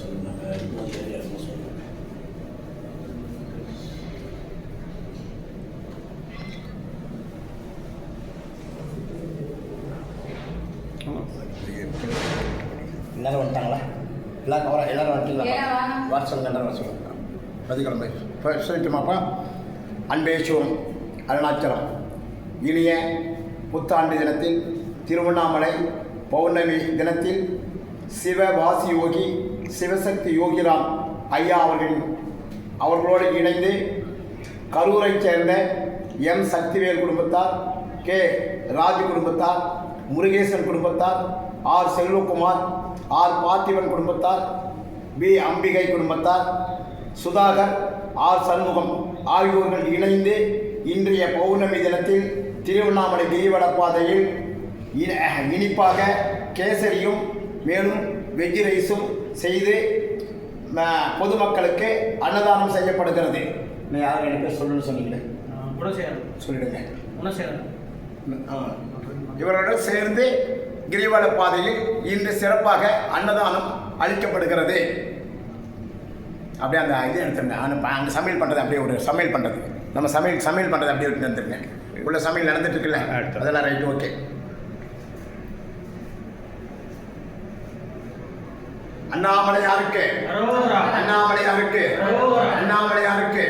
சொல்லுவாங்க, இன்னும் ஏரியாவுக்கு சொல்லுவாங்க. எல்லாரும் வந்துட்டாங்களா? எல்லாம் கவரா? எல்லாரும் வந்துட்டீங்களா? வர சொல்லுங்க, எல்லாரும் வர சொல்லுங்க. பதிக்கிழமை இப்போ சொல்லிட்டுமாப்பா. அன்பேஸ்வரம் அருணாச்சலம் இனிய புத்தாண்டு தினத்தில் திருவண்ணாமலை பௌர்ணமி தினத்தில் சிவவாசி யோகி சிவசக்தி யோகிராம் ஐயா அவர்களோடு இணைந்து கரூரைச் சேர்ந்த எம் சக்திவேல் குடும்பத்தார், கே ராஜு குடும்பத்தார், முருகேசன் குடும்பத்தார், ஆர் செல்வகுமார், ஆர் பார்த்திபன் குடும்பத்தார், பி அம்பிகை குடும்பத்தார், சுதாகர், ஆர் சண்முகம் ஆகியோர்கள் இணைந்து இன்றைய பௌர்ணமி தினத்தில் திருவண்ணாமலை கிரிவல பாதையில் இனிப்பாக கேசரியும் மேலும் வெஜ் ரைஸும் செய்து பொதுமக்களுக்கு அன்னதானம் செய்யப்படுகிறது. யாரும் எனக்கு சொல்லணும்னு சொன்னீங்களே, சொல்லிடுங்க. இவர்களுடன் சேர்ந்து கிரிவல பாதையில் இன்று சிறப்பாக அன்னதானம் அளிக்கப்படுகிறது. அப்படியே அந்த இது எடுத்துருங்க. அங்கே சமையல் பண்ணுறது அப்படியே ஒரு சமையல் பண்ணுறது, நம்ம சமையல் பண்ணுறது அப்படியே எடுத்து வந்துருங்க. உள்ள சமையல் நடந்துட்டு இருக்குல்ல, அதெல்லாம் ரைட்டு, ஓகே. அண்ணாமலையாருக்கு, அண்ணாமலையாருக்கு, அண்ணாமலையாருக்கு,